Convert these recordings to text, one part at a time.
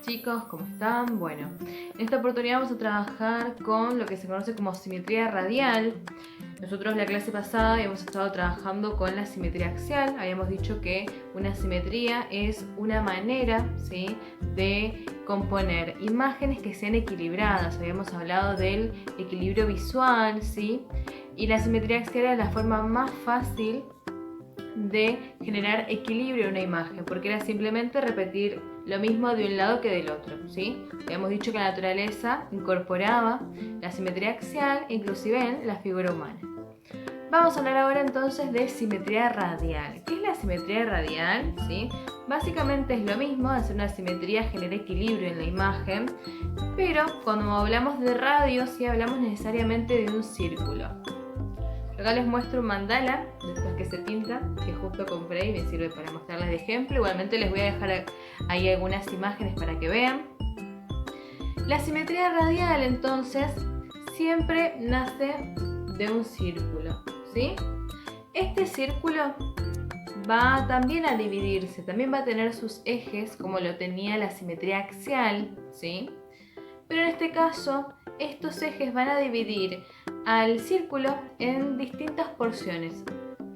chicos, ¿cómo están? Bueno, en esta oportunidad vamos a trabajar con lo que se conoce como simetría radial. Nosotros la clase pasada habíamos estado trabajando con la simetría axial. Habíamos dicho que una simetría es una manera, ¿sí?, de componer imágenes que sean equilibradas. Habíamos hablado del equilibrio visual, ¿sí? Y la simetría axial es la forma más fácil de generar equilibrio en una imagen, porque era simplemente repetir lo mismo de un lado que del otro, ¿sí? Habíamos dicho que la naturaleza incorporaba la simetría axial inclusive en la figura humana. Vamos a hablar ahora entonces de simetría radial. ¿Qué es la simetría radial? ¿Sí? Básicamente es lo mismo, hacer una simetría genera equilibrio en la imagen, pero cuando hablamos de radio sí hablamos necesariamente de un círculo. Acá les muestro un mandala de estos que se pintan, que justo compré y me sirve para mostrarles de ejemplo. Igualmente les voy a dejar ahí algunas imágenes para que vean. La simetría radial entonces siempre nace de un círculo, ¿sí? Este círculo va también a dividirse, también va a tener sus ejes como lo tenía la simetría axial, ¿sí? Pero en este caso estos ejes van a dividir al círculo en distintas porciones.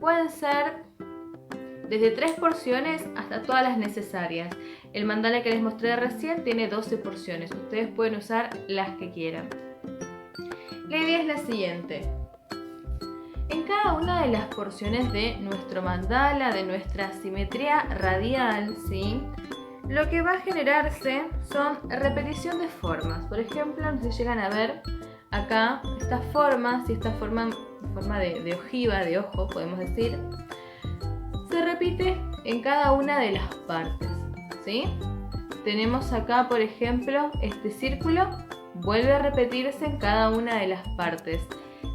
Pueden ser desde 3 porciones hasta todas las necesarias. El mandala que les mostré recién tiene 12 porciones. Ustedes pueden usar las que quieran. La idea es la siguiente. En cada una de las porciones de nuestro mandala, de nuestra simetría radial, ¿sí?, lo que va a generarse son repetición de formas. Por ejemplo, no se llegan a ver acá estas formas, y esta forma de ojiva, de ojo, podemos decir, se repite en cada una de las partes, ¿sí? Tenemos acá, por ejemplo, este círculo vuelve a repetirse en cada una de las partes.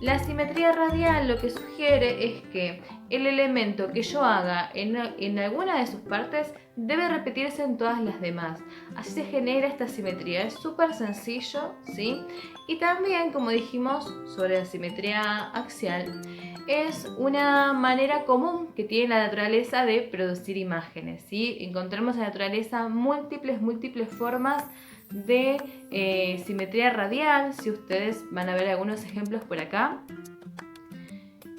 La simetría radial lo que sugiere es que el elemento que yo haga en alguna de sus partes debe repetirse en todas las demás. Así se genera esta simetría. Es súper sencillo, ¿sí? Y también, como dijimos sobre la simetría axial, es una manera común que tiene la naturaleza de producir imágenes, ¿sí? Encontramos en la naturaleza múltiples formas de simetría radial, si ustedes van a ver algunos ejemplos por acá.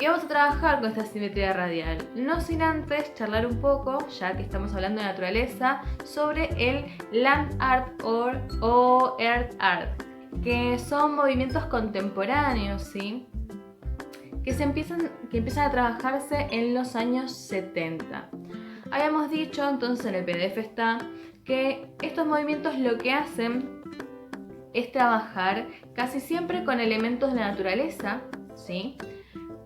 Y vamos a trabajar con esta simetría radial, no sin antes charlar un poco, ya que estamos hablando de naturaleza, sobre el Land Art o Earth Art, que son movimientos contemporáneos, ¿sí?, que empiezan a trabajarse en los años 70. Habíamos dicho, entonces en el PDF está, que estos movimientos lo que hacen es trabajar casi siempre con elementos de la naturaleza, ¿sí?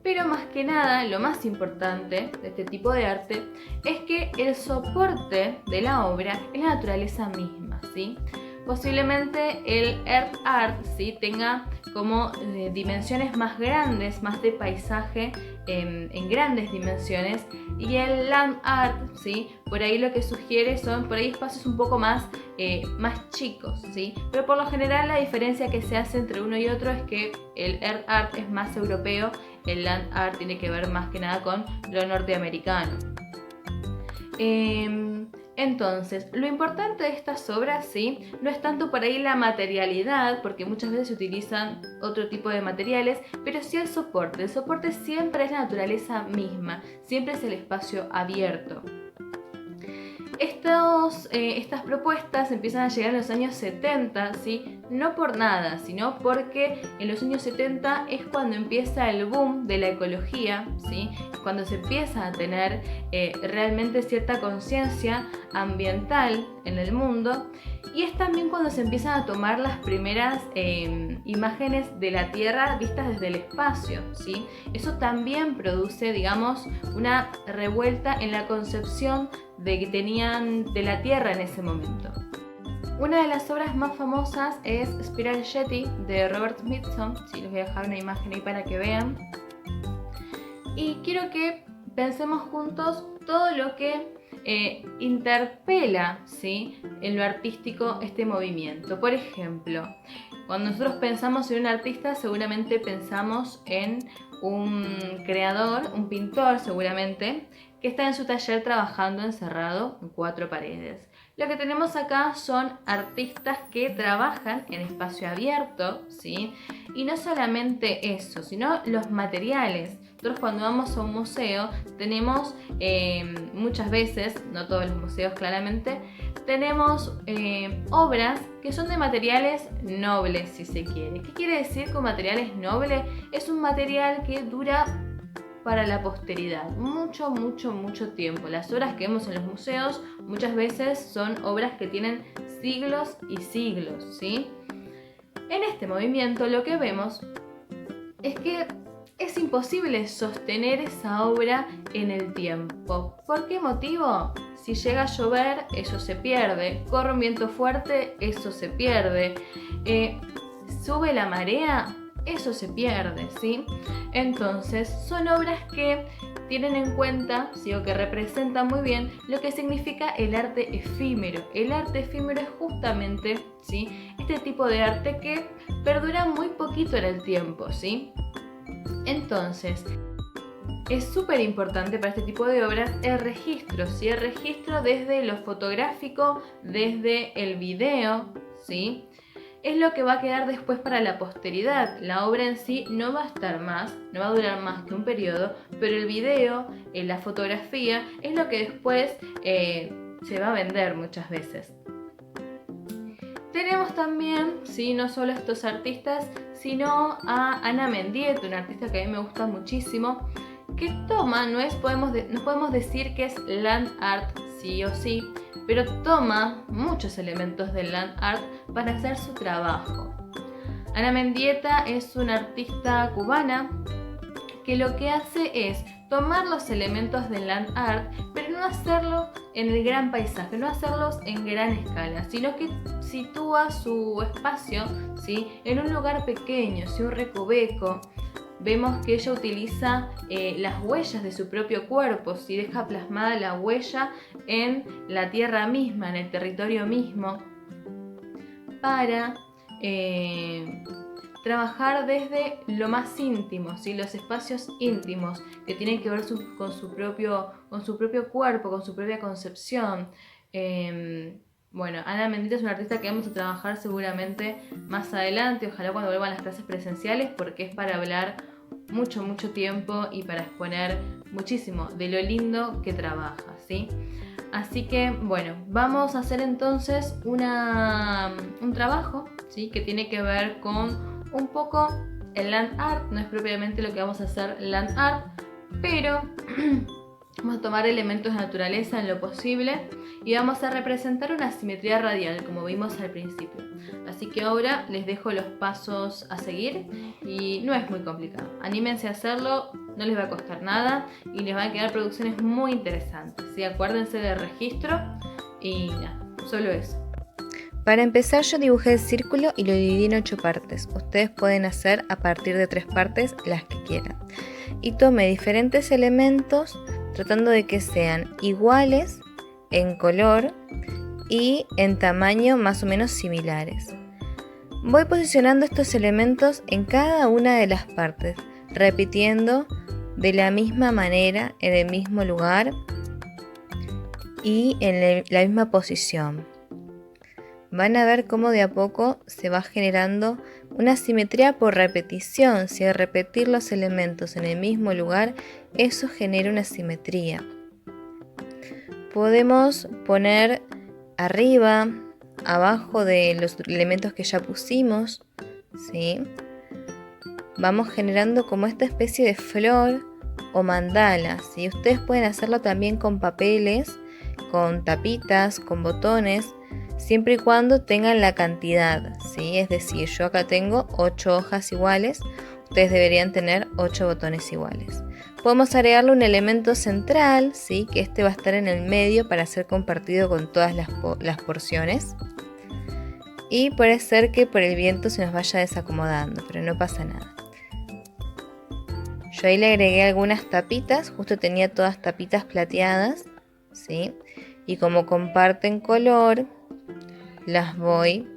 Pero más que nada, lo más importante de este tipo de arte es que el soporte de la obra es la naturaleza misma, ¿sí? Posiblemente el Earth Art, ¿sí?, tenga como dimensiones más grandes, más de paisaje en grandes dimensiones, y el Land Art, ¿sí?, por ahí lo que sugiere son por ahí espacios un poco más chicos, ¿sí? Pero por lo general la diferencia que se hace entre uno y otro es que el Earth Art es más europeo, el Land Art tiene que ver más que nada con lo norteamericano. Entonces, lo importante de estas obras, ¿sí?, no es tanto por ahí la materialidad, porque muchas veces se utilizan otro tipo de materiales, pero sí el soporte. El soporte siempre es la naturaleza misma, siempre es el espacio abierto. Estas propuestas empiezan a llegar en los años 70, ¿sí?, no por nada, sino porque en los años 70 es cuando empieza el boom de la ecología, ¿sí?, cuando se empieza a tener realmente cierta conciencia ambiental en el mundo, y es también cuando se empiezan a tomar las primeras imágenes de la Tierra vistas desde el espacio, ¿sí? Eso también produce, digamos, una revuelta en la concepción de que tenían de la Tierra en ese momento. Una de las obras más famosas es Spiral Jetty de Robert Smithson. Sí, les voy a dejar una imagen ahí para que vean. Y quiero que pensemos juntos todo lo que interpela, ¿sí?, en lo artístico este movimiento. Por ejemplo, cuando nosotros pensamos en un artista, seguramente pensamos en un creador, un pintor seguramente, que está en su taller trabajando encerrado en 4 paredes. Lo que tenemos acá son artistas que trabajan en espacio abierto, ¿sí? Y no solamente eso, sino los materiales. Nosotros cuando vamos a un museo tenemos muchas veces, no todos los museos claramente, tenemos obras que son de materiales nobles, si se quiere. ¿Qué quiere decir con materiales nobles? Es un material que dura para la posteridad, mucho tiempo. Las obras que vemos en los museos muchas veces son obras que tienen siglos y siglos, ¿sí? En este movimiento lo que vemos es que es imposible sostener esa obra en el tiempo. ¿Por qué motivo? Si llega a llover, eso se pierde. Corre un viento fuerte, eso se pierde. Sube la marea, eso se pierde, ¿sí? Entonces, son obras que tienen en cuenta, ¿sí? O que representan muy bien lo que significa el arte efímero. El arte efímero es justamente, ¿sí?, este tipo de arte que perdura muy poquito en el tiempo, ¿sí? Entonces, es súper importante para este tipo de obras el registro, ¿sí? El registro desde lo fotográfico, desde el video, ¿sí? Es lo que va a quedar después para la posteridad. La obra en sí no va a estar más, no va a durar más que un periodo, pero el video, la fotografía, es lo que después se va a vender muchas veces. Tenemos también, ¿sí?, no solo a estos artistas, sino a Ana Mendieta, una artista que a mí me gusta muchísimo, que toma, no podemos decir que es land art sí o sí, pero toma muchos elementos del land art para hacer su trabajo. Ana Mendieta es una artista cubana que lo que hace es tomar los elementos del land art, pero no hacerlo en el gran paisaje, no hacerlos en gran escala, sino que sitúa su espacio, ¿sí?, en un lugar pequeño, ¿sí?, un recoveco. Vemos que ella utiliza las huellas de su propio cuerpo, ¿sí?, deja plasmada la huella en la tierra misma, en el territorio mismo, para trabajar desde lo más íntimo, ¿sí?, los espacios íntimos que tienen que ver con su propio cuerpo, con su propia concepción. Bueno, Ana Mendieta es una artista que vamos a trabajar seguramente más adelante, ojalá cuando vuelvan las clases presenciales, porque es para hablar mucho tiempo y para exponer muchísimo de lo lindo que trabaja, ¿sí? Así que, bueno, vamos a hacer entonces un trabajo, ¿sí?, que tiene que ver con un poco el land art. No es propiamente lo que vamos a hacer land art, pero vamos a tomar elementos de naturaleza en lo posible y vamos a representar una simetría radial, como vimos al principio. Así que ahora les dejo los pasos a seguir y no es muy complicado. Anímense a hacerlo, no les va a costar nada y les van a quedar producciones muy interesantes, ¿sí? Acuérdense del registro y nada, solo eso. Para empezar, yo dibujé el círculo y lo dividí en 8 partes. Ustedes pueden hacer a partir de 3 partes las que quieran. Y tomé diferentes elementos tratando de que sean iguales en color y en tamaño más o menos similares. Voy posicionando estos elementos en cada una de las partes, repitiendo de la misma manera, en el mismo lugar y en la misma posición. Van a ver cómo de a poco se va generando una simetría por repetición. Si al repetir los elementos en el mismo lugar, eso genera una simetría. Podemos poner arriba, abajo de los elementos que ya pusimos, ¿sí? Vamos generando como esta especie de flor o mandala, ¿sí? Ustedes pueden hacerlo también con papeles, con tapitas, con botones, siempre y cuando tengan la cantidad, ¿sí? Es decir, yo acá tengo 8 hojas iguales, ustedes deberían tener 8 botones iguales. Podemos agregarle un elemento central, ¿sí?, que este va a estar en el medio para ser compartido con todas las porciones. Y puede ser que por el viento se nos vaya desacomodando, pero no pasa nada. Yo ahí le agregué algunas tapitas, justo tenía todas tapitas plateadas, ¿sí? Y como comparten color, las voy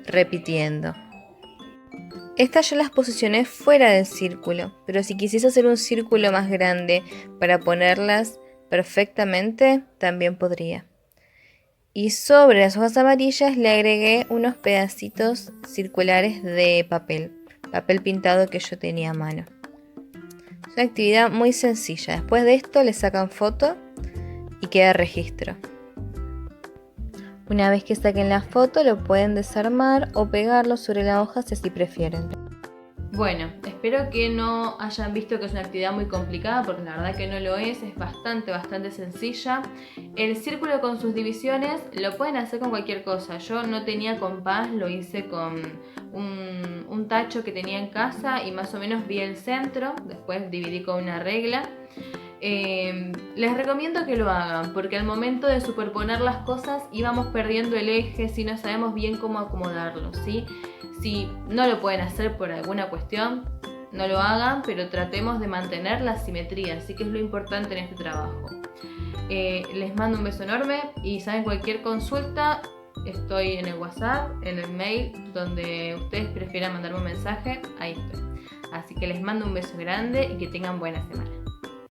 repitiendo. Estas yo las posicioné fuera del círculo, pero si quisiese hacer un círculo más grande para ponerlas perfectamente, también podría. Y sobre las hojas amarillas le agregué unos pedacitos circulares de papel pintado que yo tenía a mano. Es una actividad muy sencilla. Después de esto le sacan foto y queda registro. Una vez que saquen la foto lo pueden desarmar o pegarlo sobre la hoja si así prefieren. Bueno, espero que no hayan visto que es una actividad muy complicada, porque la verdad que no lo es bastante sencilla. El círculo con sus divisiones lo pueden hacer con cualquier cosa. Yo no tenía compás, lo hice con un tacho que tenía en casa y más o menos vi el centro, después dividí con una regla. Les recomiendo que lo hagan, porque al momento de superponer las cosas íbamos perdiendo el eje si no sabemos bien cómo acomodarlo, ¿sí? Si no lo pueden hacer por alguna cuestión, no lo hagan, pero tratemos de mantener la simetría, así que es lo importante en este trabajo. Les mando un beso enorme y saben, cualquier consulta estoy en el WhatsApp, en el mail, donde ustedes prefieran mandarme un mensaje, ahí estoy. Así que les mando un beso grande y que tengan buena semana.